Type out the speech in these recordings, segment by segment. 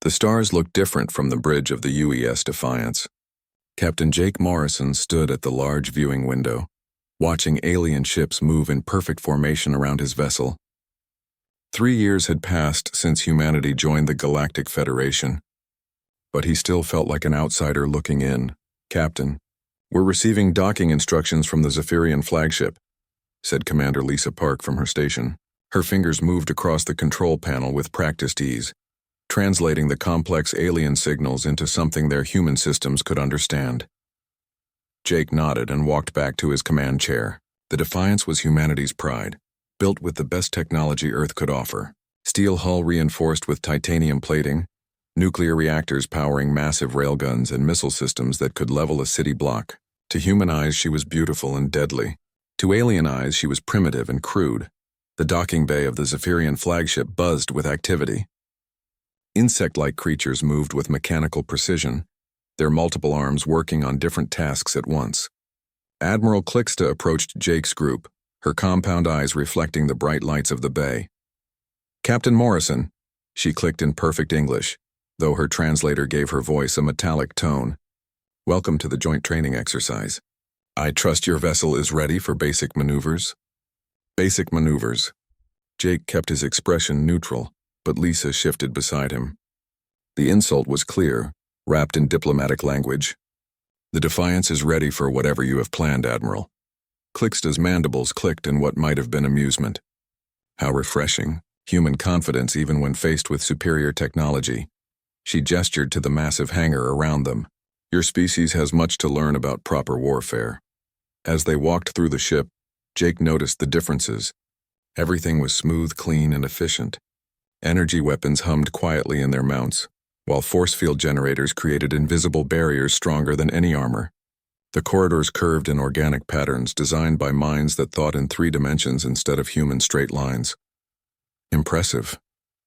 The stars looked different from the bridge of the UES Defiance. Captain Jake Morrison stood at the large viewing window, watching alien ships move in perfect formation around his vessel. 3 years had passed since humanity joined the Galactic Federation, but he still felt like an outsider looking in. "Captain, we're receiving docking instructions from the Zephyrian flagship," said Commander Lisa Park from her station. Her fingers moved across the control panel with practiced ease, translating the complex alien signals into something their human systems could understand. Jake nodded and walked back to his command chair. The Defiance was humanity's pride, built with the best technology Earth could offer. Steel hull reinforced with titanium plating, nuclear reactors powering massive railguns and missile systems that could level a city block. To human eyes, she was beautiful and deadly. To alien eyes, she was primitive and crude. The docking bay of the Zephyrian flagship buzzed with activity. Insect-like creatures moved with mechanical precision, their multiple arms working on different tasks at once. Admiral Clixta approached Jake's group, her compound eyes reflecting the bright lights of the bay. "Captain Morrison," she clicked in perfect English, though her translator gave her voice a metallic tone. "Welcome to the joint training exercise. I trust your vessel is ready for basic maneuvers?" "Basic maneuvers." Jake kept his expression neutral, but Lisa shifted beside him. The insult was clear, wrapped in diplomatic language. "The Defiance is ready for whatever you have planned, Admiral." Clixta's mandibles clicked in what might have been amusement. How refreshing, human confidence even when faced with superior technology. She gestured to the massive hangar around them. "Your species has much to learn about proper warfare." As they walked through the ship, Jake noticed the differences. Everything was smooth, clean, and efficient. Energy weapons hummed quietly in their mounts, while force field generators created invisible barriers stronger than any armor. The corridors curved in organic patterns designed by minds that thought in 3 dimensions instead of human straight lines. "Impressive,"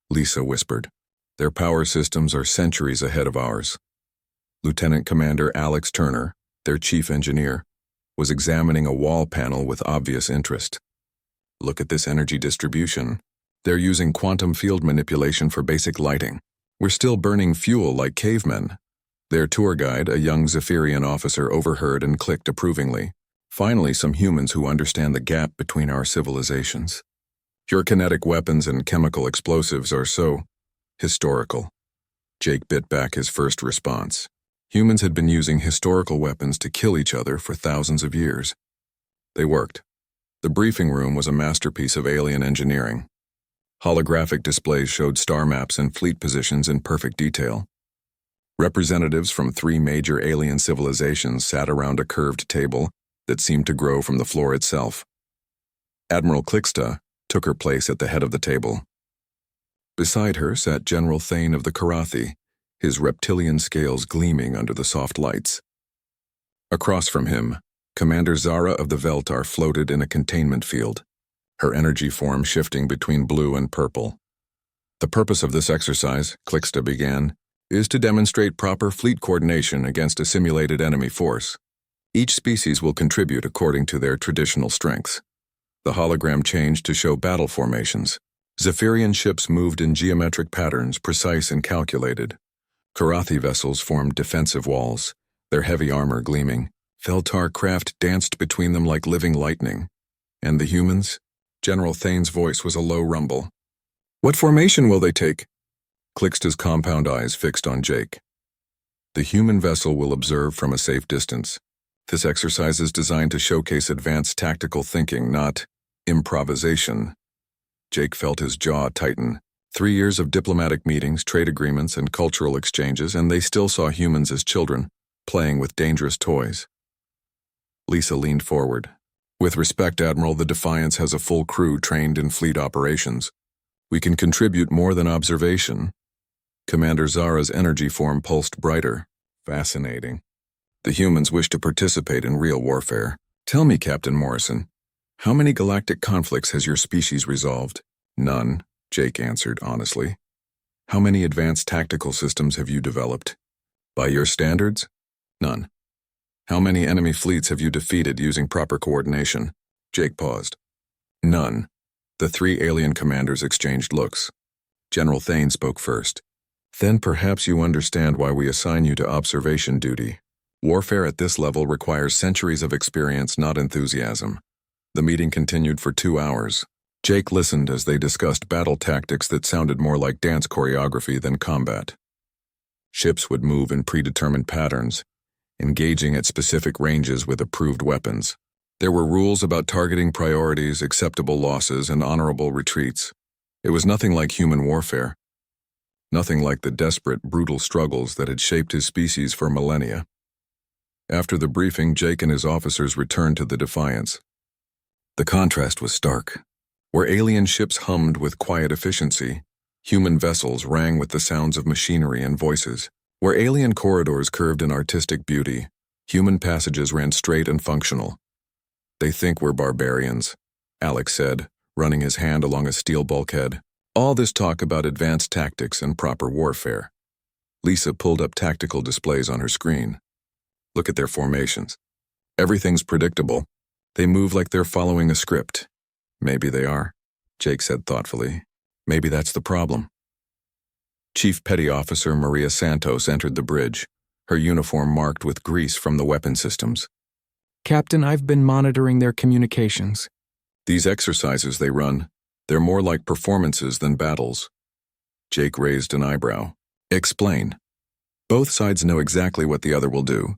Lisa whispered. "Their power systems are centuries ahead of ours." Lieutenant Commander Alex Turner, their chief engineer, was examining a wall panel with obvious interest. "Look at this energy distribution. They're using quantum field manipulation for basic lighting. We're still burning fuel like cavemen." Their tour guide, a young Zephyrian officer, overheard and clicked approvingly. "Finally, some humans who understand the gap between our civilizations. Your kinetic weapons and chemical explosives are so historical." Jake bit back his first response. Humans had been using historical weapons to kill each other for thousands of years. They worked. The briefing room was a masterpiece of alien engineering. Holographic displays showed star maps and fleet positions in perfect detail. Representatives from 3 major alien civilizations sat around a curved table that seemed to grow from the floor itself. Admiral Clixta took her place at the head of the table. Beside her sat General Thane of the Karathi, his reptilian scales gleaming under the soft lights. Across from him, Commander Zara of the Veltar floated in a containment field, her energy form shifting between blue and purple. "The purpose of this exercise," Clixta began, "is to demonstrate proper fleet coordination against a simulated enemy force. Each species will contribute according to their traditional strengths." The hologram changed to show battle formations. Zephyrian ships moved in geometric patterns, precise and calculated. Karathi vessels formed defensive walls, their heavy armor gleaming. Veltar craft danced between them like living lightning. And the humans? General Thane's voice was a low rumble. "What formation will they take?" Clixta's compound eyes fixed on Jake. "The human vessel will observe from a safe distance. This exercise is designed to showcase advanced tactical thinking, not improvisation." Jake felt his jaw tighten. 3 years of diplomatic meetings, trade agreements, and cultural exchanges, and they still saw humans as children, playing with dangerous toys. Lisa leaned forward. "With respect, Admiral, the Defiance has a full crew trained in fleet operations. We can contribute more than observation." Commander Zara's energy form pulsed brighter. "Fascinating. The humans wish to participate in real warfare. Tell me, Captain Morrison, how many galactic conflicts has your species resolved?" "None," Jake answered honestly. "How many advanced tactical systems have you developed?" "By your standards? None." "How many enemy fleets have you defeated using proper coordination?" Jake paused. "None." The 3 alien commanders exchanged looks. General Thane spoke first. Then perhaps you understand why we assign you to observation duty. Warfare at this level requires centuries of experience, not enthusiasm. The meeting continued for 2 hours. Jake listened as they discussed battle tactics that sounded more like dance choreography than combat. Ships would move in predetermined patterns, engaging at specific ranges with approved weapons. There were rules about targeting priorities, acceptable losses, and honorable retreats. It was nothing like human warfare. Nothing like the desperate, brutal struggles that had shaped his species for millennia. After the briefing, Jake and his officers returned to the Defiance. The contrast was stark. Where alien ships hummed with quiet efficiency, human vessels rang with the sounds of machinery and voices. Where alien corridors curved in artistic beauty, human passages ran straight and functional. "They think we're barbarians," Alex said, running his hand along a steel bulkhead. All this talk about advanced tactics and proper warfare. Lisa pulled up tactical displays on her screen. "Look at their formations. Everything's predictable. They move like they're following a script." "Maybe they are," Jake said thoughtfully. "Maybe that's the problem." Chief Petty Officer Maria Santos entered the bridge, her uniform marked with grease from the weapon systems. "Captain, I've been monitoring their communications." "These exercises they run, they're more like performances than battles." Jake raised an eyebrow. "Explain." "Both sides know exactly what the other will do.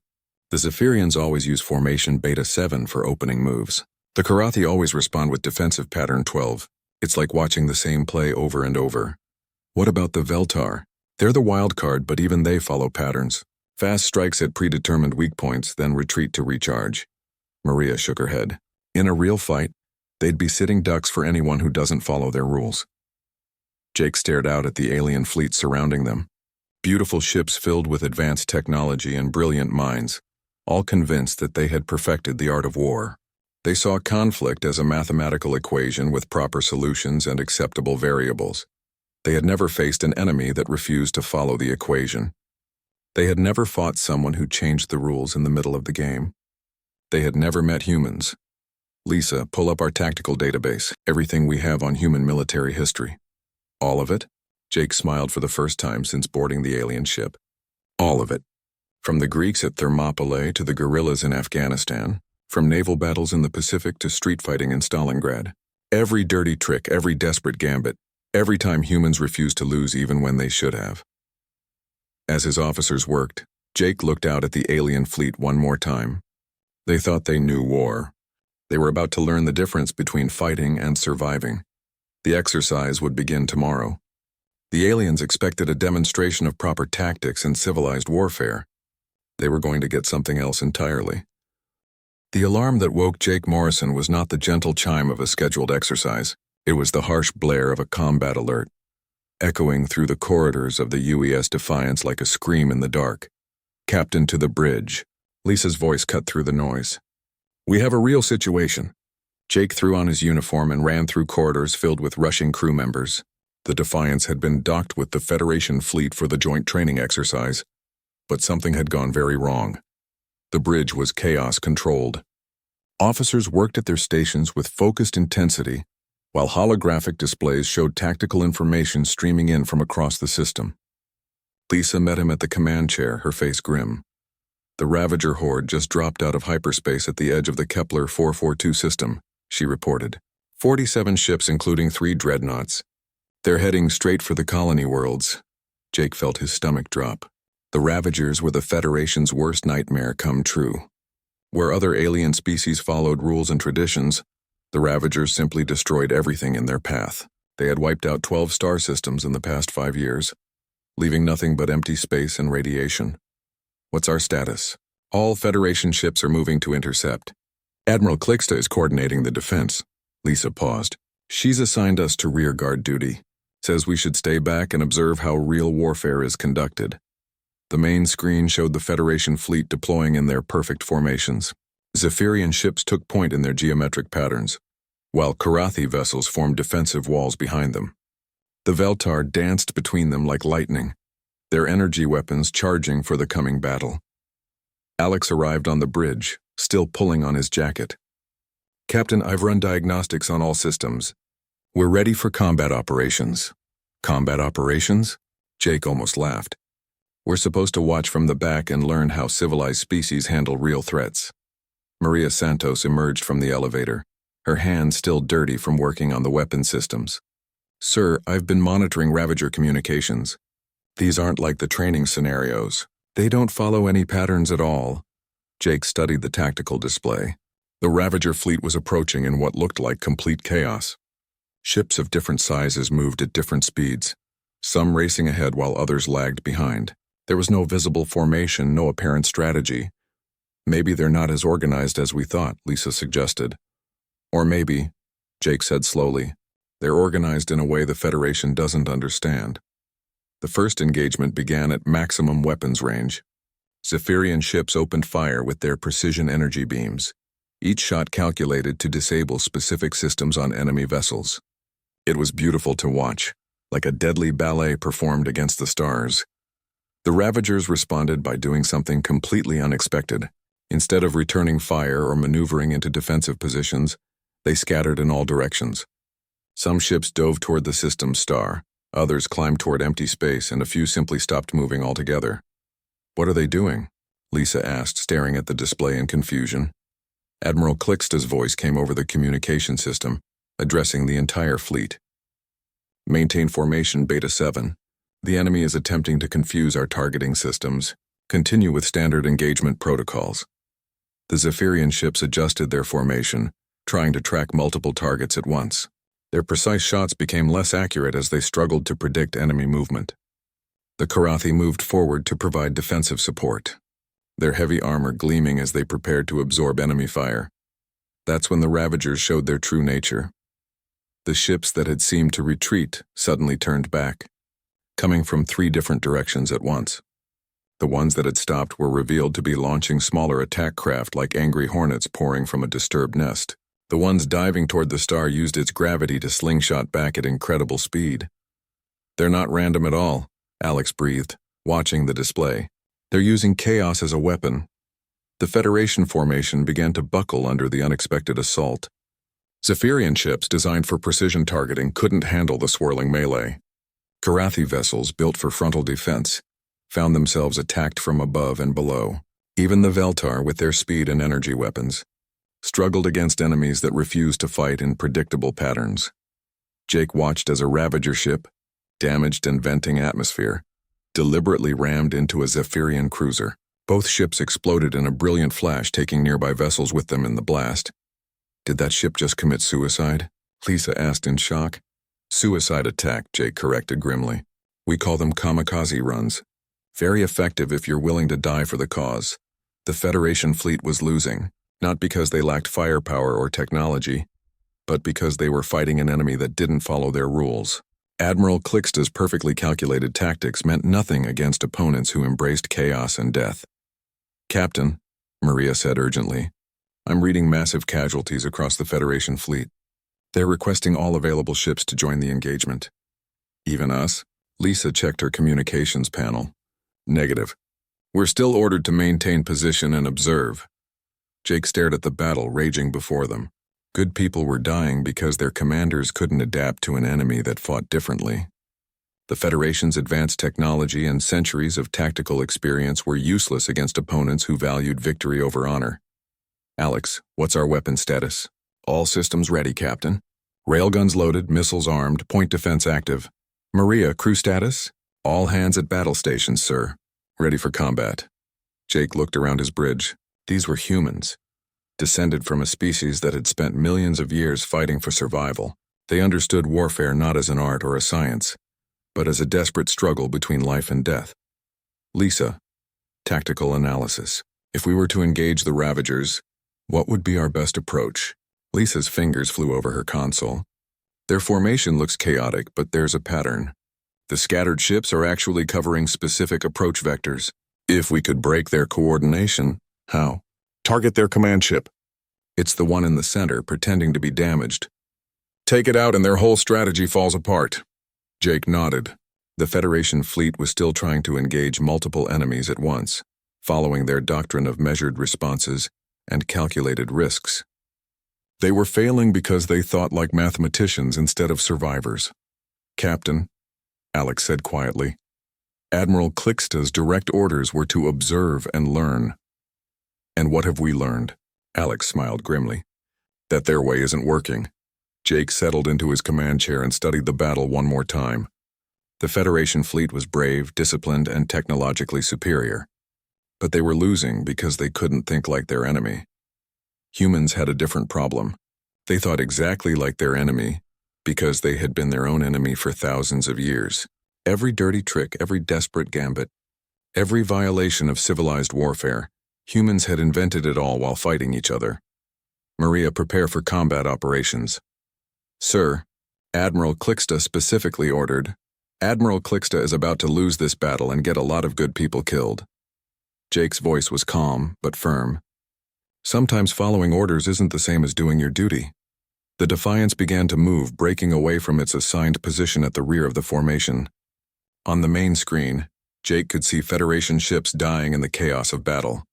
The Zephyrians always use formation Beta 7 for opening moves. The Karathi always respond with defensive pattern 12. It's like watching the same play over and over. What about the Veltar? They're the wild card, but even they follow patterns. Fast strikes at predetermined weak points, then retreat to recharge." Maria shook her head. "In a real fight, they'd be sitting ducks for anyone who doesn't follow their rules." Jake stared out at the alien fleet surrounding them. Beautiful ships filled with advanced technology and brilliant minds, all convinced that they had perfected the art of war. They saw conflict as a mathematical equation with proper solutions and acceptable variables. They had never faced an enemy that refused to follow the equation. They had never fought someone who changed the rules in the middle of the game. They had never met humans. "Lisa, pull up our tactical database, everything we have on human military history." "All of it?" Jake smiled for the first time since boarding the alien ship. "All of it. From the Greeks at Thermopylae to the guerrillas in Afghanistan, from naval battles in the Pacific to street fighting in Stalingrad. Every dirty trick, every desperate gambit, every time humans refused to lose even when they should have." As his officers worked, Jake looked out at the alien fleet one more time. They thought they knew war. They were about to learn the difference between fighting and surviving. The exercise would begin tomorrow. The aliens expected a demonstration of proper tactics and civilized warfare. They were going to get something else entirely. The alarm that woke Jake Morrison was not the gentle chime of a scheduled exercise. It was the harsh blare of a combat alert, echoing through the corridors of the UES Defiance like a scream in the dark. "Captain, to the bridge." Lisa's voice cut through the noise. "We have a real situation." Jake threw on his uniform and ran through corridors filled with rushing crew members. The Defiance had been docked with the Federation fleet for the joint training exercise, but something had gone very wrong. The bridge was chaos-controlled. Officers worked at their stations with focused intensity, while holographic displays showed tactical information streaming in from across the system. Lisa met him at the command chair, her face grim. "The Ravager horde just dropped out of hyperspace at the edge of the Kepler 442 system," she reported. 47 ships, including 3 dreadnoughts. "They're heading straight for the colony worlds." Jake felt his stomach drop. The Ravagers were the Federation's worst nightmare come true. Where other alien species followed rules and traditions, the Ravagers simply destroyed everything in their path. They had wiped out 12 star systems in the past 5 years, leaving nothing but empty space and radiation. "What's our status?" "All Federation ships are moving to intercept. Admiral Clixta is coordinating the defense." Lisa paused. "She's assigned us to rearguard duty. Says we should stay back and observe how real warfare is conducted." The main screen showed the Federation fleet deploying in their perfect formations. Zephyrian ships took point in their geometric patterns, while Karathi vessels formed defensive walls behind them. The Veltar danced between them like lightning, their energy weapons charging for the coming battle. Alex arrived on the bridge, still pulling on his jacket. "Captain, I've run diagnostics on all systems. We're ready for combat operations." "Combat operations?" Jake almost laughed. We're supposed to watch from the back and learn how civilized species handle real threats. Maria Santos emerged from the elevator, her hands still dirty from working on the weapon systems. Sir, I've been monitoring Ravager communications. These aren't like the training scenarios. They don't follow any patterns at all. Jake studied the tactical display. The Ravager fleet was approaching in what looked like complete chaos. Ships of different sizes moved at different speeds, some racing ahead while others lagged behind. There was no visible formation, no apparent strategy. Maybe they're not as organized as we thought, Lisa suggested. Or maybe, Jake said slowly, they're organized in a way the Federation doesn't understand. The first engagement began at maximum weapons range. Zephyrian ships opened fire with their precision energy beams, each shot calculated to disable specific systems on enemy vessels. It was beautiful to watch, like a deadly ballet performed against the stars. The Ravagers responded by doing something completely unexpected. Instead of returning fire or maneuvering into defensive positions, they scattered in all directions. Some ships dove toward the system's star, others climbed toward empty space, and a few simply stopped moving altogether. What are they doing? Lisa asked, staring at the display in confusion. Admiral Clixta's voice came over the communication system, addressing the entire fleet. Maintain formation Beta 7. The enemy is attempting to confuse our targeting systems. Continue with standard engagement protocols. The Zephyrian ships adjusted their formation, trying to track multiple targets at once. Their precise shots became less accurate as they struggled to predict enemy movement. The Karathi moved forward to provide defensive support, their heavy armor gleaming as they prepared to absorb enemy fire. That's when the Ravagers showed their true nature. The ships that had seemed to retreat suddenly turned back, coming from 3 different directions at once. The ones that had stopped were revealed to be launching smaller attack craft like angry hornets pouring from a disturbed nest. The ones diving toward the star used its gravity to slingshot back at incredible speed. They're not random at all, Alex breathed, watching the display. They're using chaos as a weapon. The Federation formation began to buckle under the unexpected assault. Zephyrian ships designed for precision targeting couldn't handle the swirling melee. Karathi vessels built for frontal defense found themselves attacked from above and below. Even the Veltar, with their speed and energy weapons, struggled against enemies that refused to fight in predictable patterns. Jake watched as a Ravager ship, damaged and venting atmosphere, deliberately rammed into a Zephyrian cruiser. Both ships exploded in a brilliant flash, taking nearby vessels with them in the blast. Did that ship just commit suicide? Lisa asked in shock. Suicide attack, Jake corrected grimly. We call them kamikaze runs. Very effective if you're willing to die for the cause. The Federation fleet was losing, not because they lacked firepower or technology, but because they were fighting an enemy that didn't follow their rules. Admiral Clixta's perfectly calculated tactics meant nothing against opponents who embraced chaos and death. Captain, Maria said urgently, I'm reading massive casualties across the Federation fleet. They're requesting all available ships to join the engagement. Even us? Lisa checked her communications panel. Negative. We're still ordered to maintain position and observe. Jake stared at the battle raging before them. Good people were dying because their commanders couldn't adapt to an enemy that fought differently. The Federation's advanced technology and centuries of tactical experience were useless against opponents who valued victory over honor. Alex, what's our weapon status? All systems ready, Captain. Railguns loaded, missiles armed, point defense active. Maria, crew status? All hands at battle stations, sir. Ready for combat. Jake looked around his bridge. These were humans, descended from a species that had spent millions of years fighting for survival. They understood warfare not as an art or a science, but as a desperate struggle between life and death. Lisa, tactical analysis. If we were to engage the Ravagers, what would be our best approach? Lisa's fingers flew over her console. Their formation looks chaotic, but there's a pattern. The scattered ships are actually covering specific approach vectors. If we could break their coordination, how? Target their command ship. It's the one in the center, pretending to be damaged. Take it out and their whole strategy falls apart. Jake nodded. The Federation fleet was still trying to engage multiple enemies at once, following their doctrine of measured responses and calculated risks. They were failing because they thought like mathematicians instead of survivors. Captain, Alex said quietly, Admiral Clixta's direct orders were to observe and learn. And what have we learned? Alex smiled grimly. That their way isn't working. Jake settled into his command chair and studied the battle one more time. The Federation fleet was brave, disciplined, and technologically superior. But they were losing because they couldn't think like their enemy. Humans had a different problem. They thought exactly like their enemy because they had been their own enemy for thousands of years. Every dirty trick, every desperate gambit, every violation of civilized warfare, humans had invented it all while fighting each other. Maria, prepare for combat operations. Sir, Admiral Clixta specifically ordered. Admiral Clixta is about to lose this battle and get a lot of good people killed. Jake's voice was calm, but firm. Sometimes following orders isn't the same as doing your duty. The Defiance began to move, breaking away from its assigned position at the rear of the formation. On the main screen, Jake could see Federation ships dying in the chaos of battle.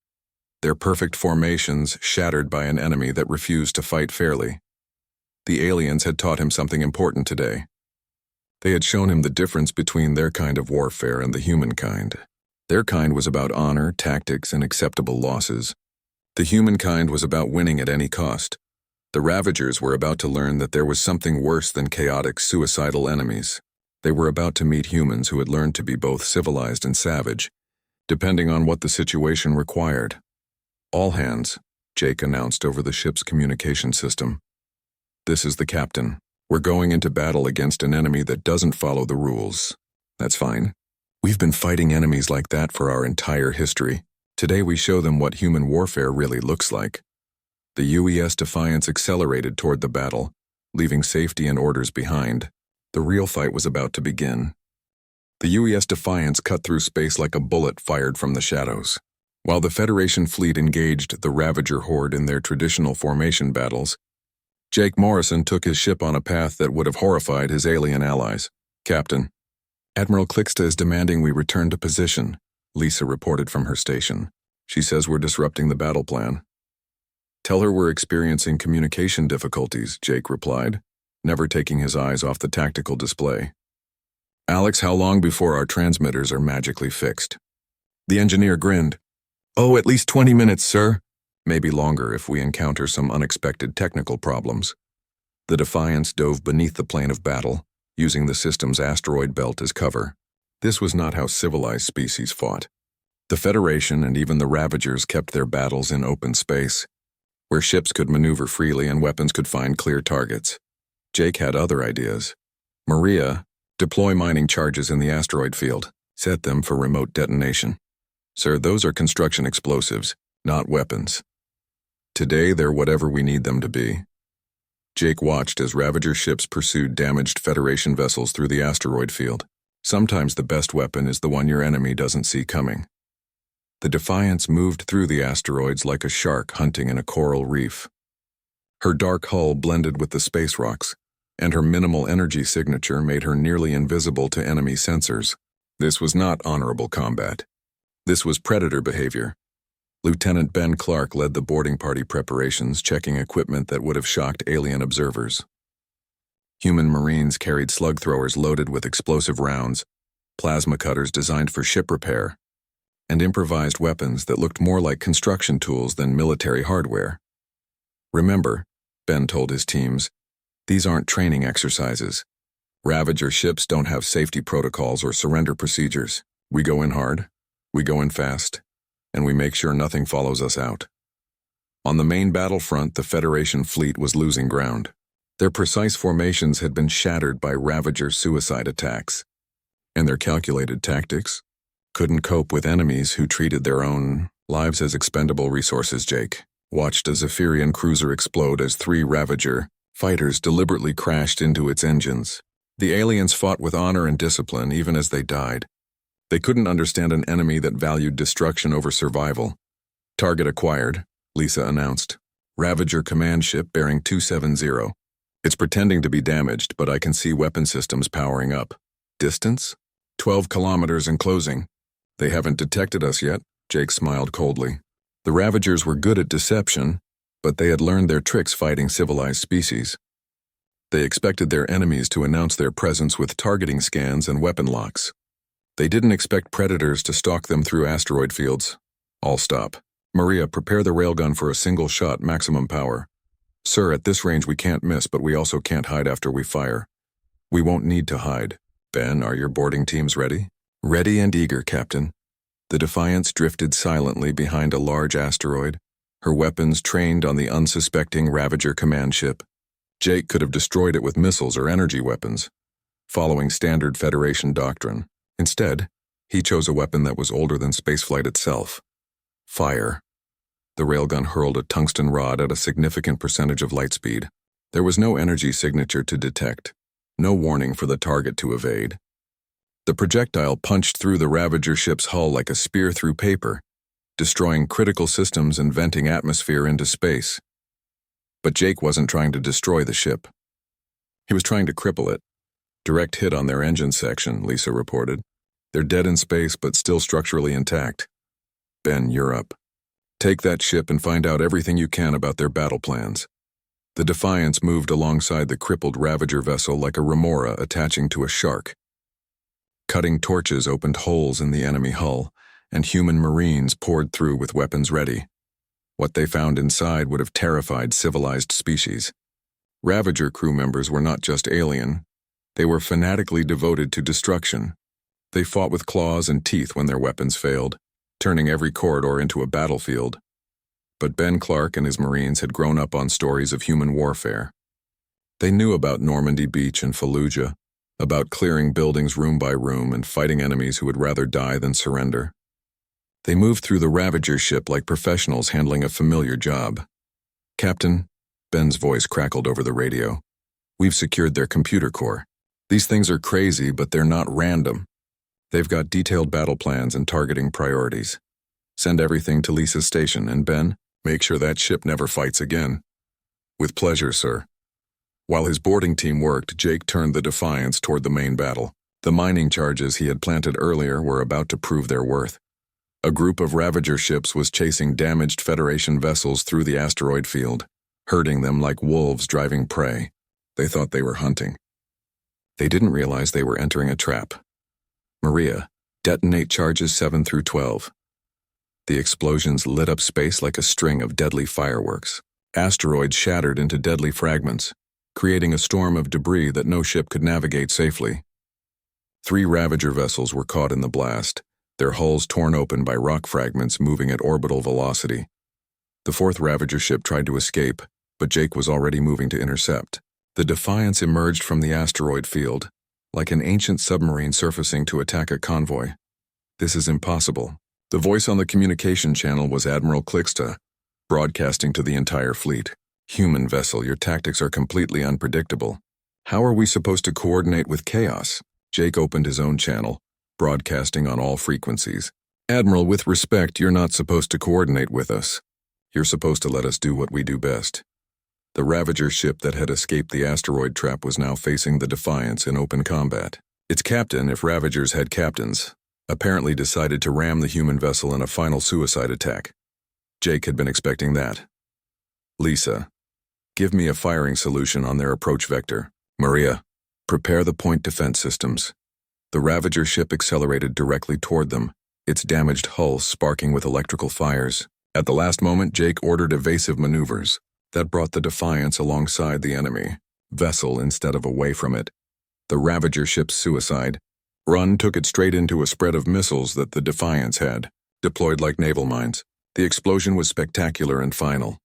Their perfect formations shattered by an enemy that refused to fight fairly. The aliens had taught him something important today. They had shown him the difference between their kind of warfare and the human kind. Their kind was about honor, tactics, and acceptable losses. The humankind was about winning at any cost. The Ravagers were about to learn that there was something worse than chaotic, suicidal enemies. They were about to meet humans who had learned to be both civilized and savage, depending on what the situation required. All hands, Jake announced over the ship's communication system. This is the captain. We're going into battle against an enemy that doesn't follow the rules. That's fine. We've been fighting enemies like that for our entire history. Today we show them what human warfare really looks like. The UES Defiance accelerated toward the battle, leaving safety and orders behind. The real fight was about to begin. The UES Defiance cut through space like a bullet fired from the shadows. While the Federation fleet engaged the Ravager horde in their traditional formation battles, Jake Morrison took his ship on a path that would have horrified his alien allies. Captain, Admiral Clixta is demanding we return to position, Lisa reported from her station. She says we're disrupting the battle plan. Tell her we're experiencing communication difficulties, Jake replied, never taking his eyes off the tactical display. Alex, how long before our transmitters are magically fixed? The engineer grinned. Oh, at least 20 minutes, sir. Maybe longer if we encounter some unexpected technical problems. The Defiance dove beneath the plane of battle, using the system's asteroid belt as cover. This was not how civilized species fought. The Federation and even the Ravagers kept their battles in open space, where ships could maneuver freely and weapons could find clear targets. Jake had other ideas. Maria, deploy mining charges in the asteroid field. Set them for remote detonation. Sir, those are construction explosives, not weapons. Today, they're whatever we need them to be. Jake watched as Ravager ships pursued damaged Federation vessels through the asteroid field. Sometimes the best weapon is the one your enemy doesn't see coming. The Defiance moved through the asteroids like a shark hunting in a coral reef. Her dark hull blended with the space rocks, and her minimal energy signature made her nearly invisible to enemy sensors. This was not honorable combat. This was predator behavior. Lieutenant Ben Clark led the boarding party preparations, checking equipment that would have shocked alien observers. Human Marines carried slug throwers loaded with explosive rounds, plasma cutters designed for ship repair, and improvised weapons that looked more like construction tools than military hardware. Remember, Ben told his teams, these aren't training exercises. Ravager ships don't have safety protocols or surrender procedures. We go in hard, we go in fast, and we make sure nothing follows us out. On the main battlefront, the Federation fleet was losing ground. Their precise formations had been shattered by Ravager suicide attacks, and their calculated tactics couldn't cope with enemies who treated their own lives as expendable resources. Jake watched a Zephyrian cruiser explode as 3 Ravager fighters deliberately crashed into its engines. The aliens fought with honor and discipline even as they died. They couldn't understand an enemy that valued destruction over survival. Target acquired, Lisa announced. Ravager command ship bearing 270. It's pretending to be damaged, but I can see weapon systems powering up. Distance? 12 kilometers and closing. They haven't detected us yet, Jake smiled coldly. The Ravagers were good at deception, but they had learned their tricks fighting civilized species. They expected their enemies to announce their presence with targeting scans and weapon locks. They didn't expect predators to stalk them through asteroid fields. All stop. Maria, prepare the railgun for a single shot, maximum power. Sir, at this range we can't miss, but we also can't hide after we fire. We won't need to hide. Ben, are your boarding teams ready? Ready and eager, Captain. The Defiance drifted silently behind a large asteroid, her weapons trained on the unsuspecting Ravager command ship. Jake could have destroyed it with missiles or energy weapons, following standard Federation doctrine. Instead, he chose a weapon that was older than spaceflight itself. Fire. The railgun hurled a tungsten rod at a significant percentage of light speed. There was no energy signature to detect, no warning for the target to evade. The projectile punched through the Ravager ship's hull like a spear through paper, destroying critical systems and venting atmosphere into space. But Jake wasn't trying to destroy the ship. He was trying to cripple it. Direct hit on their engine section, Lisa reported. They're dead in space, but still structurally intact. Ben, you're up. Take that ship and find out everything you can about their battle plans. The Defiance moved alongside the crippled Ravager vessel like a remora attaching to a shark. Cutting torches opened holes in the enemy hull, and human Marines poured through with weapons ready. What they found inside would have terrified civilized species. Ravager crew members were not just alien. They were fanatically devoted to destruction. They fought with claws and teeth when their weapons failed, turning every corridor into a battlefield. But Ben Clark and his Marines had grown up on stories of human warfare. They knew about Normandy Beach and Fallujah, about clearing buildings room by room and fighting enemies who would rather die than surrender. They moved through the Ravager ship like professionals handling a familiar job. Captain, Ben's voice crackled over the radio. We've secured their computer core. These things are crazy, but they're not random. They've got detailed battle plans and targeting priorities. Send everything to Lisa's station, and Ben, make sure that ship never fights again. With pleasure, sir. While his boarding team worked, Jake turned the Defiance toward the main battle. The mining charges he had planted earlier were about to prove their worth. A group of Ravager ships was chasing damaged Federation vessels through the asteroid field, herding them like wolves driving prey. They thought they were hunting. They didn't realize they were entering a trap. Maria, detonate charges 7 through 12. The explosions lit up space like a string of deadly fireworks. Asteroids shattered into deadly fragments, creating a storm of debris that no ship could navigate safely. 3 Ravager vessels were caught in the blast, their hulls torn open by rock fragments moving at orbital velocity. The 4th Ravager ship tried to escape, but Jake was already moving to intercept. The Defiance emerged from the asteroid field, like an ancient submarine surfacing to attack a convoy. This is impossible. The voice on the communication channel was Admiral Clixta, broadcasting to the entire fleet. Human vessel, your tactics are completely unpredictable. How are we supposed to coordinate with chaos? Jake opened his own channel, broadcasting on all frequencies. Admiral, with respect, you're not supposed to coordinate with us. You're supposed to let us do what we do best. The Ravager ship that had escaped the asteroid trap was now facing the Defiance in open combat. Its captain, if Ravagers had captains, apparently decided to ram the human vessel in a final suicide attack. Jake had been expecting that. Lisa, give me a firing solution on their approach vector. Maria, prepare the point defense systems. The Ravager ship accelerated directly toward them, its damaged hull sparking with electrical fires. At the last moment, Jake ordered evasive maneuvers that brought the Defiance alongside the enemy vessel instead of away from it. The Ravager ship's suicide run took it straight into a spread of missiles that the Defiance had, deployed like naval mines. The explosion was spectacular and final.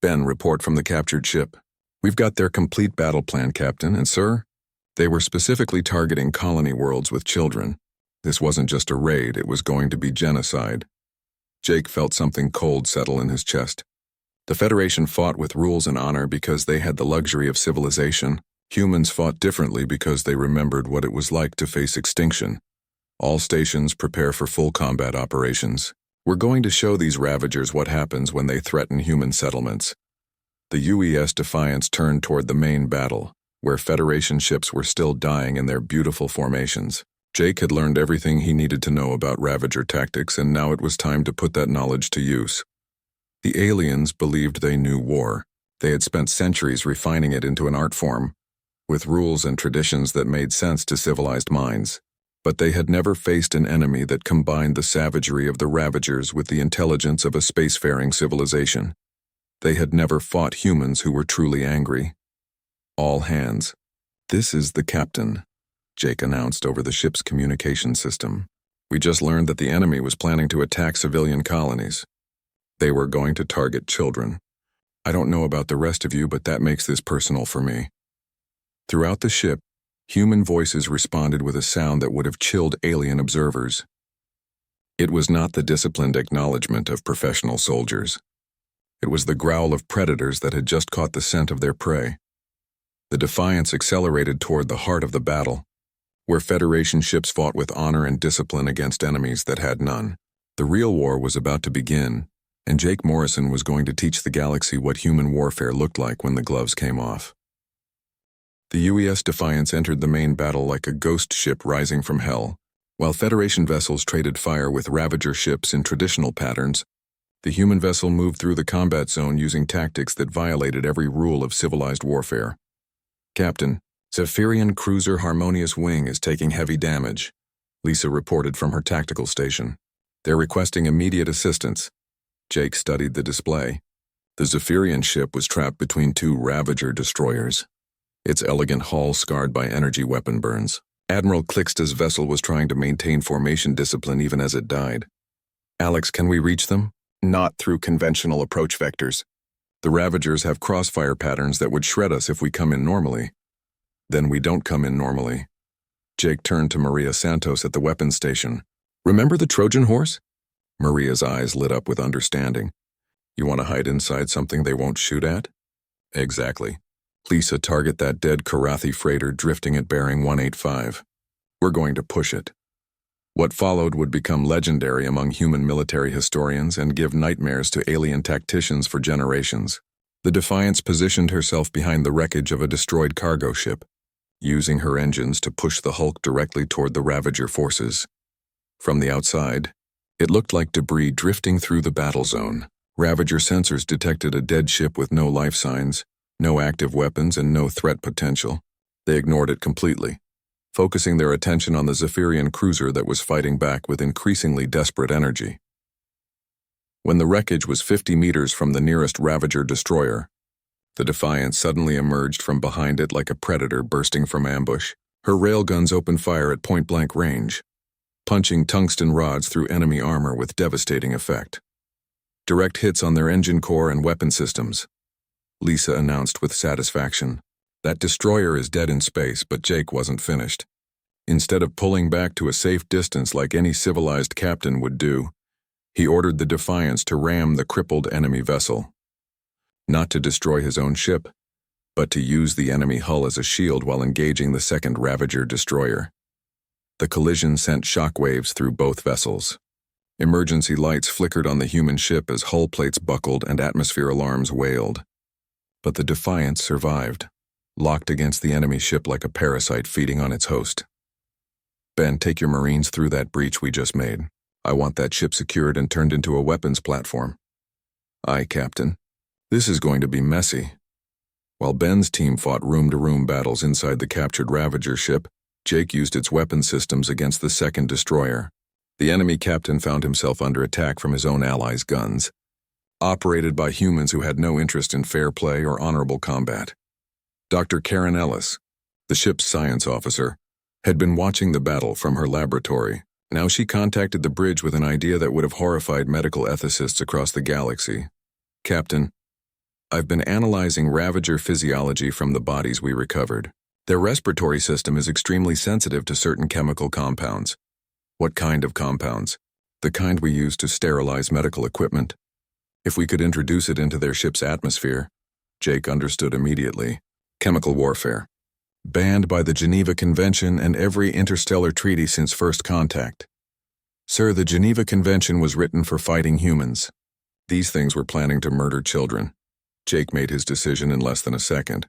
Ben, report from the captured ship. We've got their complete battle plan, Captain, and sir, they were specifically targeting colony worlds with children. This wasn't just a raid, it was going to be genocide. Jake felt something cold settle in his chest. The Federation fought with rules and honor because they had the luxury of civilization. Humans fought differently because they remembered what it was like to face extinction. All stations prepare for full combat operations. We're going to show these Ravagers what happens when they threaten human settlements. The UES Defiance turned toward the main battle, where Federation ships were still dying in their beautiful formations. Jake had learned everything he needed to know about Ravager tactics, and now it was time to put that knowledge to use. The aliens believed they knew war. They had spent centuries refining it into an art form, with rules and traditions that made sense to civilized minds. But they had never faced an enemy that combined the savagery of the Ravagers with the intelligence of a spacefaring civilization. They had never fought humans who were truly angry. All hands. "This is the captain," Jake announced over the ship's communication system. "We just learned that the enemy was planning to attack civilian colonies. They were going to target children. I don't know about the rest of you, but that makes this personal for me." Throughout the ship, human voices responded with a sound that would have chilled alien observers. It was not the disciplined acknowledgement of professional soldiers. It was the growl of predators that had just caught the scent of their prey. The Defiance accelerated toward the heart of the battle, where Federation ships fought with honor and discipline against enemies that had none. The real war was about to begin, and Jake Morrison was going to teach the galaxy what human warfare looked like when the gloves came off. The UES Defiance entered the main battle like a ghost ship rising from hell. While Federation vessels traded fire with Ravager ships in traditional patterns, the human vessel moved through the combat zone using tactics that violated every rule of civilized warfare. "Captain, Zephyrian cruiser Harmonious Wing is taking heavy damage," Lisa reported from her tactical station. "They're requesting immediate assistance." Jake studied the display. The Zephyrian ship was trapped between two Ravager destroyers, its elegant hull scarred by energy weapon burns. Admiral Clixta's vessel was trying to maintain formation discipline even as it died. "Alex, can we reach them?" "Not through conventional approach vectors. The Ravagers have crossfire patterns that would shred us if we come in normally." "Then we don't come in normally." Jake turned to Maria Santos at the weapons station. "Remember the Trojan horse?" Maria's eyes lit up with understanding. "You want to hide inside something they won't shoot at?" "Exactly. Lisa, target that dead Karathi freighter drifting at bearing 185. We're going to push it." What followed would become legendary among human military historians and give nightmares to alien tacticians for generations. The Defiance positioned herself behind the wreckage of a destroyed cargo ship, using her engines to push the Hulk directly toward the Ravager forces. From the outside, it looked like debris drifting through the battle zone. Ravager sensors detected a dead ship with no life signs, no active weapons, and no threat potential. They ignored it completely, focusing their attention on the Zephyrian cruiser that was fighting back with increasingly desperate energy. When the wreckage was 50 meters from the nearest Ravager destroyer, the Defiance suddenly emerged from behind it like a predator bursting from ambush. Her railguns opened fire at point-blank range, punching tungsten rods through enemy armor with devastating effect. "Direct hits on their engine core and weapon systems," Lisa announced with satisfaction. That destroyer is dead in space, but Jake wasn't finished. Instead of pulling back to a safe distance like any civilized captain would do, he ordered the Defiance to ram the crippled enemy vessel. Not to destroy his own ship, but to use the enemy hull as a shield while engaging the second Ravager destroyer. The collision sent shockwaves through both vessels. Emergency lights flickered on the human ship as hull plates buckled and atmosphere alarms wailed. But the Defiance survived, locked against the enemy ship like a parasite feeding on its host. "Ben, take your Marines through that breach we just made. I want that ship secured and turned into a weapons platform." "Aye, Captain. This is going to be messy." While Ben's team fought room-to-room battles inside the captured Ravager ship, Jake used its weapon systems against the second destroyer. The enemy captain found himself under attack from his own allies' guns, operated by humans who had no interest in fair play or honorable combat. Dr. Karen Ellis, the ship's science officer, had been watching the battle from her laboratory. Now she contacted the bridge with an idea that would have horrified medical ethicists across the galaxy. "Captain, I've been analyzing Ravager physiology from the bodies we recovered. Their respiratory system is extremely sensitive to certain chemical compounds." "What kind of compounds?" "The kind we use to sterilize medical equipment. If we could introduce it into their ship's atmosphere." Jake understood immediately. Chemical warfare. Banned by the Geneva Convention and every interstellar treaty since first contact. "Sir, the Geneva Convention was written for fighting humans. These things were planning to murder children." Jake made his decision in less than a second.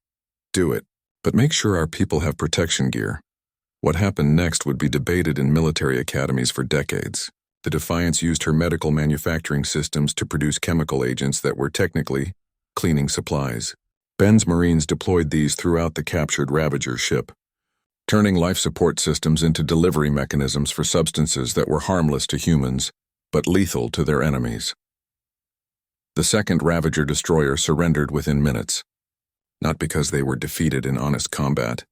"Do it, but make sure our people have protection gear." What happened next would be debated in military academies for decades. The Defiance used her medical manufacturing systems to produce chemical agents that were technically cleaning supplies. Ben's Marines deployed these throughout the captured Ravager ship. turning life support systems into delivery mechanisms for substances that were harmless to humans, but lethal to their enemies. The second Ravager destroyer surrendered within minutes, not because they were defeated in honest combat,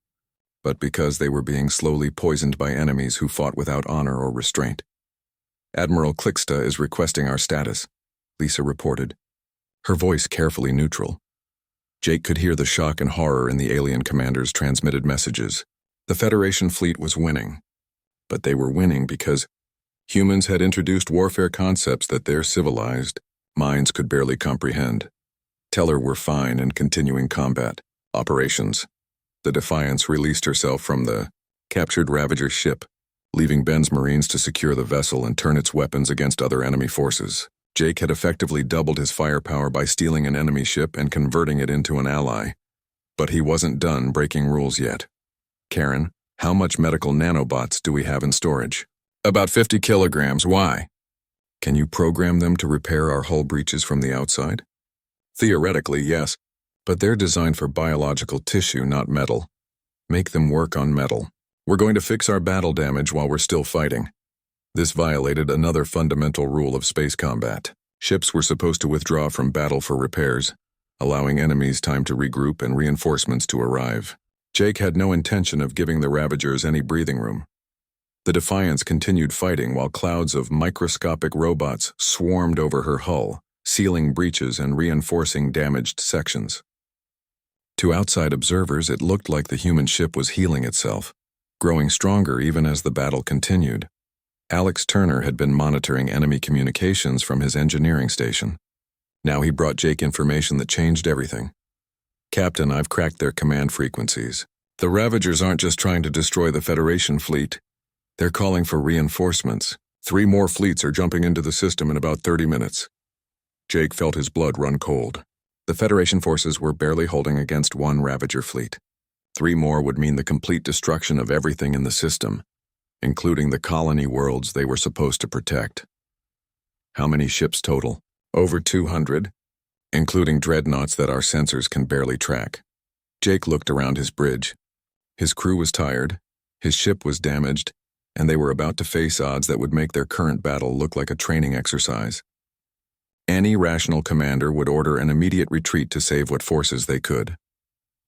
but because they were being slowly poisoned by enemies who fought without honor or restraint. Admiral Clixta is requesting our status, Lisa reported, her voice carefully neutral. Jake could hear the shock and horror in the alien commander's transmitted messages. The Federation fleet was winning, but they were winning because humans had introduced warfare concepts that their civilized minds could barely comprehend. Tell her we're fine and continuing combat operations. The Defiance released herself from the captured Ravager ship, leaving Ben's Marines to secure the vessel and turn its weapons against other enemy forces. Jake had effectively doubled his firepower by stealing an enemy ship and converting it into an ally. But he wasn't done breaking rules yet. Karen, how much medical nanobots do we have in storage? About 50 kilograms. Why? Can you program them to repair our hull breaches from the outside? Theoretically, yes, but they're designed for biological tissue, not metal. Make them work on metal. We're going to fix our battle damage while we're still fighting. This violated another fundamental rule of space combat. Ships were supposed to withdraw from battle for repairs, allowing enemies time to regroup and reinforcements to arrive. Jake had no intention of giving the Ravagers any breathing room. The Defiance continued fighting while clouds of microscopic robots swarmed over her hull, sealing breaches and reinforcing damaged sections. To outside observers, it looked like the human ship was healing itself, growing stronger even as the battle continued. Alex Turner had been monitoring enemy communications from his engineering station. Now he brought Jake information that changed everything. Captain, I've cracked their command frequencies. The Ravagers aren't just trying to destroy the Federation fleet. They're calling for reinforcements. 3 more fleets are jumping into the system in about 30 minutes. Jake felt his blood run cold. The Federation forces were barely holding against 1 Ravager fleet. 3 more would mean the complete destruction of everything in the system, including the colony worlds they were supposed to protect. How many ships total? Over 200, including dreadnoughts that our sensors can barely track. Jake looked around his bridge. His crew was tired, his ship was damaged, and they were about to face odds that would make their current battle look like a training exercise. Any rational commander would order an immediate retreat to save what forces they could.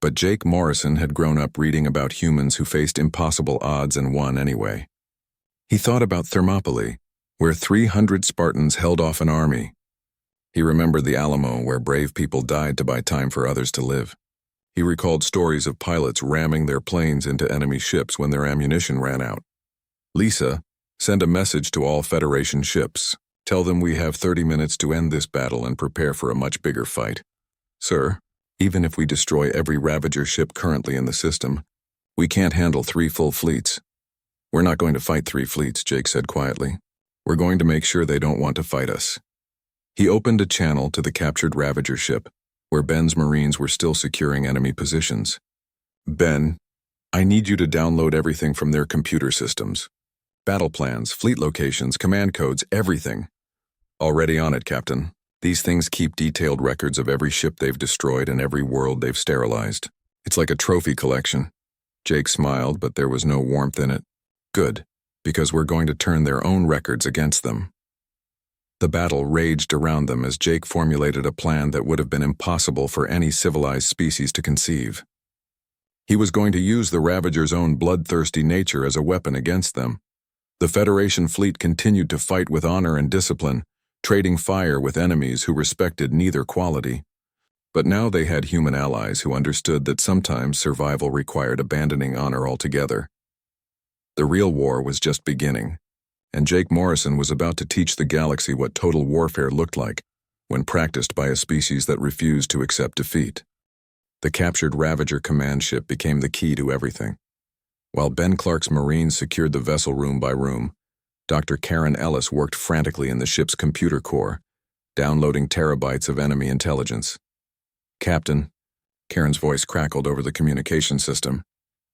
But Jake Morrison had grown up reading about humans who faced impossible odds and won anyway. He thought about Thermopylae, where 300 Spartans held off an army. He remembered the Alamo, where brave people died to buy time for others to live. He recalled stories of pilots ramming their planes into enemy ships when their ammunition ran out. Lisa, send a message to all Federation ships. Tell them we have 30 minutes to end this battle and prepare for a much bigger fight. Sir, even if we destroy every Ravager ship currently in the system, we can't handle 3 full fleets. We're not going to fight 3 fleets, Jake said quietly. We're going to make sure they don't want to fight us. He opened a channel to the captured Ravager ship, where Ben's Marines were still securing enemy positions. Ben, I need you to download everything from their computer systems. Battle plans, fleet locations, command codes, everything. Already on it, Captain. These things keep detailed records of every ship they've destroyed and every world they've sterilized. It's like a trophy collection. Jake smiled, but there was no warmth in it. Good, because we're going to turn their own records against them. The battle raged around them as Jake formulated a plan that would have been impossible for any civilized species to conceive. He was going to use the Ravagers' own bloodthirsty nature as a weapon against them. The Federation fleet continued to fight with honor and discipline, trading fire with enemies who respected neither quality. But now they had human allies who understood that sometimes survival required abandoning honor altogether. The real war was just beginning, and Jake Morrison was about to teach the galaxy what total warfare looked like when practiced by a species that refused to accept defeat. The captured Ravager command ship became the key to everything. While Ben Clark's Marines secured the vessel room by room, Dr. Karen Ellis worked frantically in the ship's computer core, downloading terabytes of enemy intelligence. Captain, Karen's voice crackled over the communication system,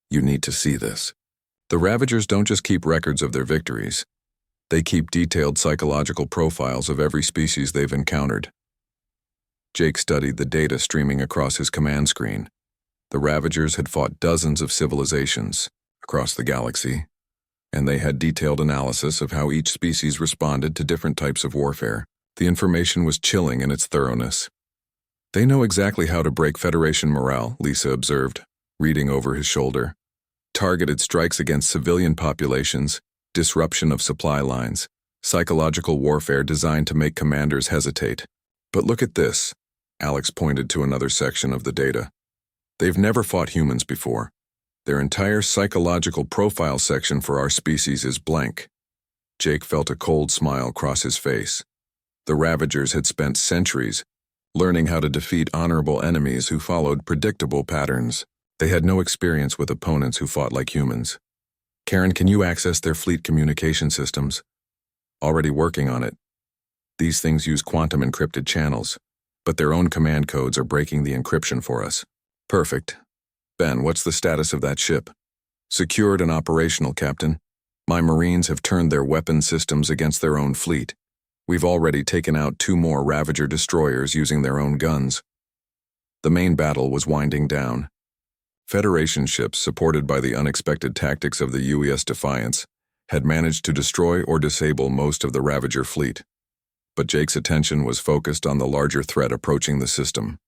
you need to see this. The Ravagers don't just keep records of their victories. They keep detailed psychological profiles of every species they've encountered. Jake studied the data streaming across his command screen. The Ravagers had fought dozens of civilizations, across the galaxy, and they had detailed analysis of how each species responded to different types of warfare. The information was chilling in its thoroughness. They know exactly how to break Federation morale, Lisa observed, reading over his shoulder. Targeted strikes against civilian populations, disruption of supply lines, psychological warfare designed to make commanders hesitate. But look at this, Alex pointed to another section of the data. They've never fought humans before. Their entire psychological profile section for our species is blank. Jake felt a cold smile cross his face. The Ravagers had spent centuries learning how to defeat honorable enemies who followed predictable patterns. They had no experience with opponents who fought like humans. Karen, can you access their fleet communication systems? Already working on it. These things use quantum encrypted channels, but their own command codes are breaking the encryption for us. Perfect. Ben, what's the status of that ship? Secured and operational, Captain. My Marines have turned their weapon systems against their own fleet. We've already taken out 2 more Ravager destroyers using their own guns. The main battle was winding down. Federation ships, supported by the unexpected tactics of the UES Defiance, had managed to destroy or disable most of the Ravager fleet. But Jake's attention was focused on the larger threat approaching the system.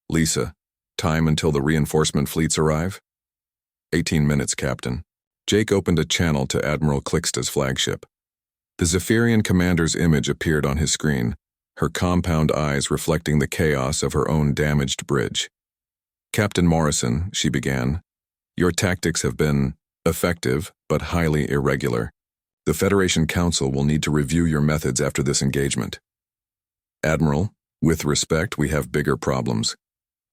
Lisa, time until the reinforcement fleets arrive? 18 minutes, Captain. Jake opened a channel to Admiral Clixta's flagship. The Zephyrian commander's image appeared on his screen, her compound eyes reflecting the chaos of her own damaged bridge. Captain Morrison, she began, your tactics have been effective, but highly irregular. The Federation Council will need to review your methods after this engagement. Admiral, with respect, we have bigger problems.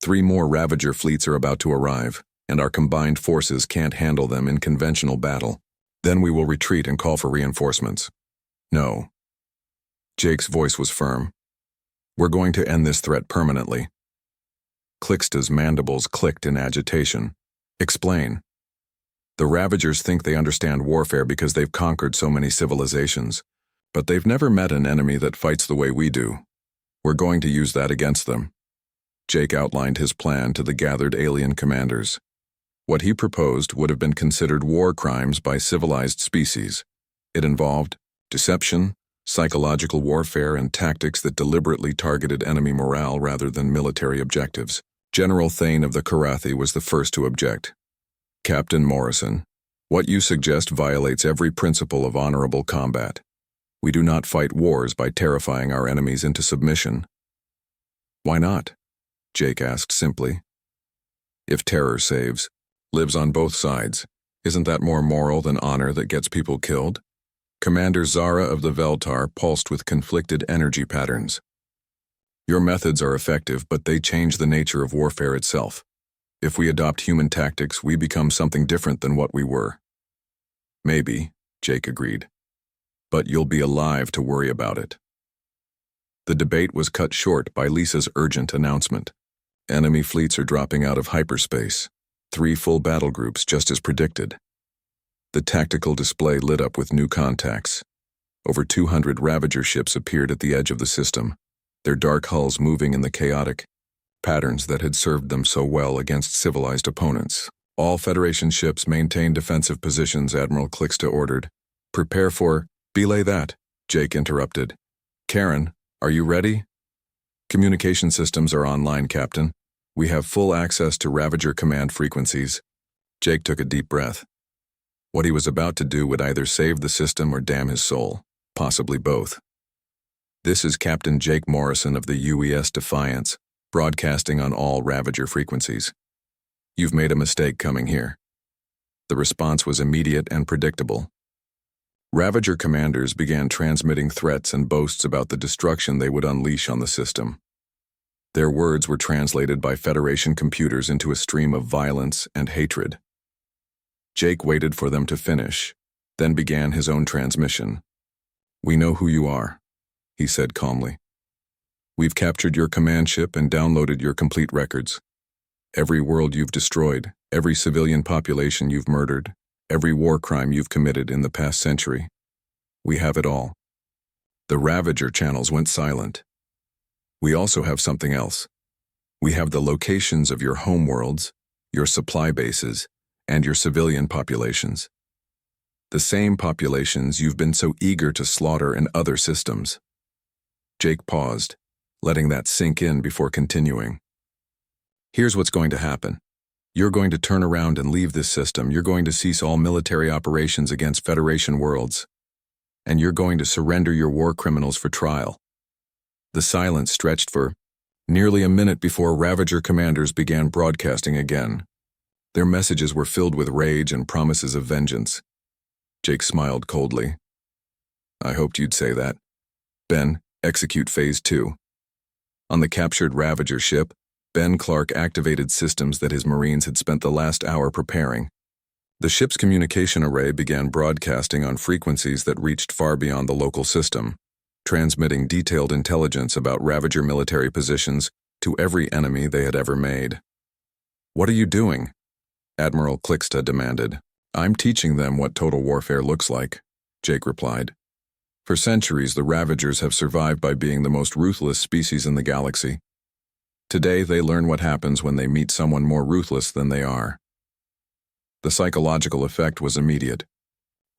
3 more Ravager fleets are about to arrive, and our combined forces can't handle them in conventional battle. Then we will retreat and call for reinforcements. No. Jake's voice was firm. We're going to end this threat permanently. Clixta's mandibles clicked in agitation. Explain. The Ravagers think they understand warfare because they've conquered so many civilizations, but they've never met an enemy that fights the way we do. We're going to use that against them. Jake outlined his plan to the gathered alien commanders. What he proposed would have been considered war crimes by civilized species. It involved deception, psychological warfare, and tactics that deliberately targeted enemy morale rather than military objectives. General Thane of the Karathi was the first to object. Captain Morrison, what you suggest violates every principle of honorable combat. We do not fight wars by terrifying our enemies into submission. Why not? Jake asked simply. If terror saves, lives on both sides, isn't that more moral than honor that gets people killed? Commander Zara of the Veltar pulsed with conflicted energy patterns. Your methods are effective, but they change the nature of warfare itself. If we adopt human tactics, we become something different than what we were. Maybe, Jake agreed. But you'll be alive to worry about it. The debate was cut short by Lisa's urgent announcement. Enemy fleets are dropping out of hyperspace. 3 full battle groups, just as predicted. The tactical display lit up with new contacts. Over 200 Ravager ships appeared at the edge of the system, their dark hulls moving in the chaotic patterns that had served them so well against civilized opponents. All Federation ships maintain defensive positions, Admiral Clixta ordered. Prepare for, belay that, Jake interrupted. Karen, are you ready? Communication systems are online, Captain. We have full access to Ravager command frequencies. Jake took a deep breath. What he was about to do would either save the system or damn his soul, possibly both. This is Captain Jake Morrison of the UES Defiance, broadcasting on all Ravager frequencies. You've made a mistake coming here. The response was immediate and predictable. Ravager commanders began transmitting threats and boasts about the destruction they would unleash on the system. Their words were translated by Federation computers into a stream of violence and hatred. Jake waited for them to finish, then began his own transmission. We know who you are, he said calmly. We've captured your command ship and downloaded your complete records. Every world you've destroyed, every civilian population you've murdered, every war crime you've committed in the past century. We have it all. The Ravager channels went silent. We also have something else. We have the locations of your homeworlds, your supply bases, and your civilian populations. The same populations you've been so eager to slaughter in other systems. Jake paused, letting that sink in before continuing. Here's what's going to happen. You're going to turn around and leave this system. You're going to cease all military operations against Federation worlds. And you're going to surrender your war criminals for trial. The silence stretched for nearly a minute before Ravager commanders began broadcasting again. Their messages were filled with rage and promises of vengeance. Jake smiled coldly. I hoped you'd say that. Ben, execute Phase 2. On the captured Ravager ship, Ben Clark activated systems that his Marines had spent the last hour preparing. The ship's communication array began broadcasting on frequencies that reached far beyond the local system, transmitting detailed intelligence about Ravager military positions to every enemy they had ever made. What are you doing? Admiral Clixta demanded. I'm teaching them what total warfare looks like, Jake replied. For centuries, the Ravagers have survived by being the most ruthless species in the galaxy. Today, they learn what happens when they meet someone more ruthless than they are. The psychological effect was immediate.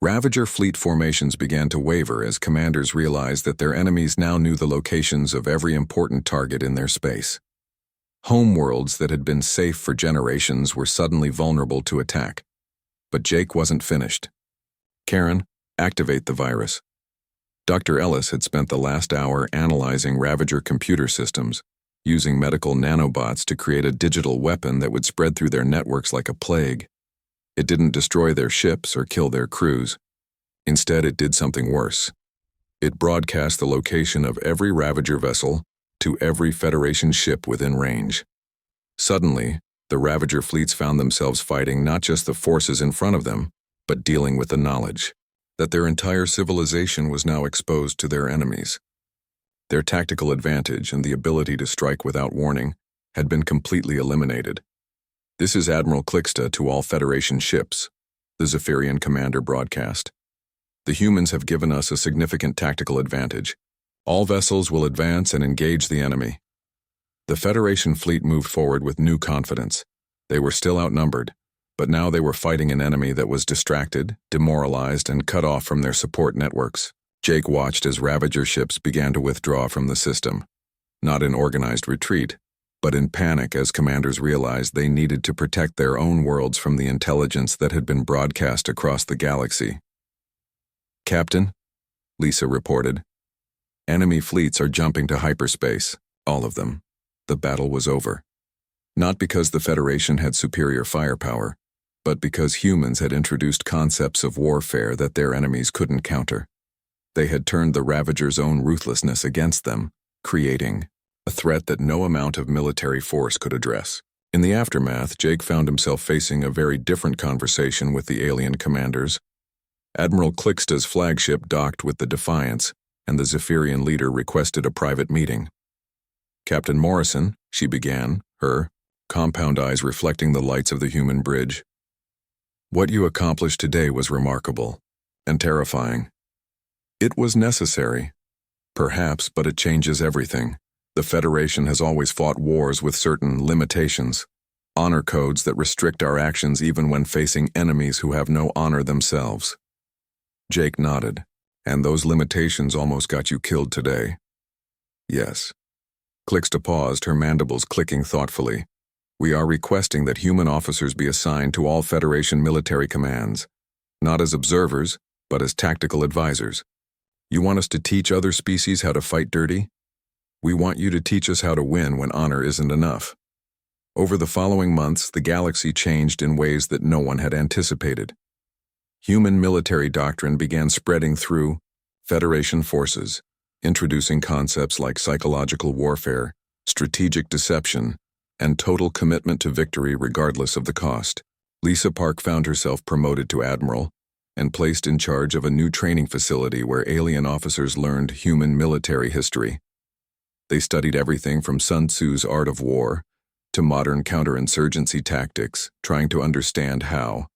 Ravager fleet formations began to waver as commanders realized that their enemies now knew the locations of every important target in their space. Homeworlds that had been safe for generations were suddenly vulnerable to attack. But Jake wasn't finished. Karen, activate the virus. Dr. Ellis had spent the last hour analyzing Ravager computer systems, using medical nanobots to create a digital weapon that would spread through their networks like a plague. It didn't destroy their ships or kill their crews. Instead, it did something worse. It broadcast the location of every Ravager vessel to every Federation ship within range. Suddenly, the Ravager fleets found themselves fighting not just the forces in front of them, but dealing with the knowledge that their entire civilization was now exposed to their enemies. Their tactical advantage and the ability to strike without warning had been completely eliminated. This is Admiral Clixta to all Federation ships, the Zephyrian commander broadcast. The humans have given us a significant tactical advantage. All vessels will advance and engage the enemy. The Federation fleet moved forward with new confidence. They were still outnumbered, but now they were fighting an enemy that was distracted, demoralized, and cut off from their support networks. Jake watched as Ravager ships began to withdraw from the system, not in organized retreat, but in panic as commanders realized they needed to protect their own worlds from the intelligence that had been broadcast across the galaxy. Captain, Lisa reported, enemy fleets are jumping to hyperspace, all of them. The battle was over. Not because the Federation had superior firepower, but because humans had introduced concepts of warfare that their enemies couldn't counter. They had turned the Ravagers' own ruthlessness against them, creating a threat that no amount of military force could address. In the aftermath, Jake found himself facing a very different conversation with the alien commanders. Admiral Clixta's flagship docked with the Defiance, and the Zephyrian leader requested a private meeting. Captain Morrison, she began, her compound eyes reflecting the lights of the human bridge. What you accomplished today was remarkable and terrifying. It was necessary, perhaps, but it changes everything. The Federation has always fought wars with certain limitations, honor codes that restrict our actions even when facing enemies who have no honor themselves. Jake nodded. And those limitations almost got you killed today. Yes. Clixta paused, her mandibles clicking thoughtfully. We are requesting that human officers be assigned to all Federation military commands, not as observers, but as tactical advisors. You want us to teach other species how to fight dirty? We want you to teach us how to win when honor isn't enough. Over the following months, the galaxy changed in ways that no one had anticipated. Human military doctrine began spreading through Federation forces, introducing concepts like psychological warfare, strategic deception, and total commitment to victory regardless of the cost. Lisa Park found herself promoted to admiral and placed in charge of a new training facility where alien officers learned human military history. They studied everything from Sun Tzu's art of war to modern counterinsurgency tactics, trying to understand how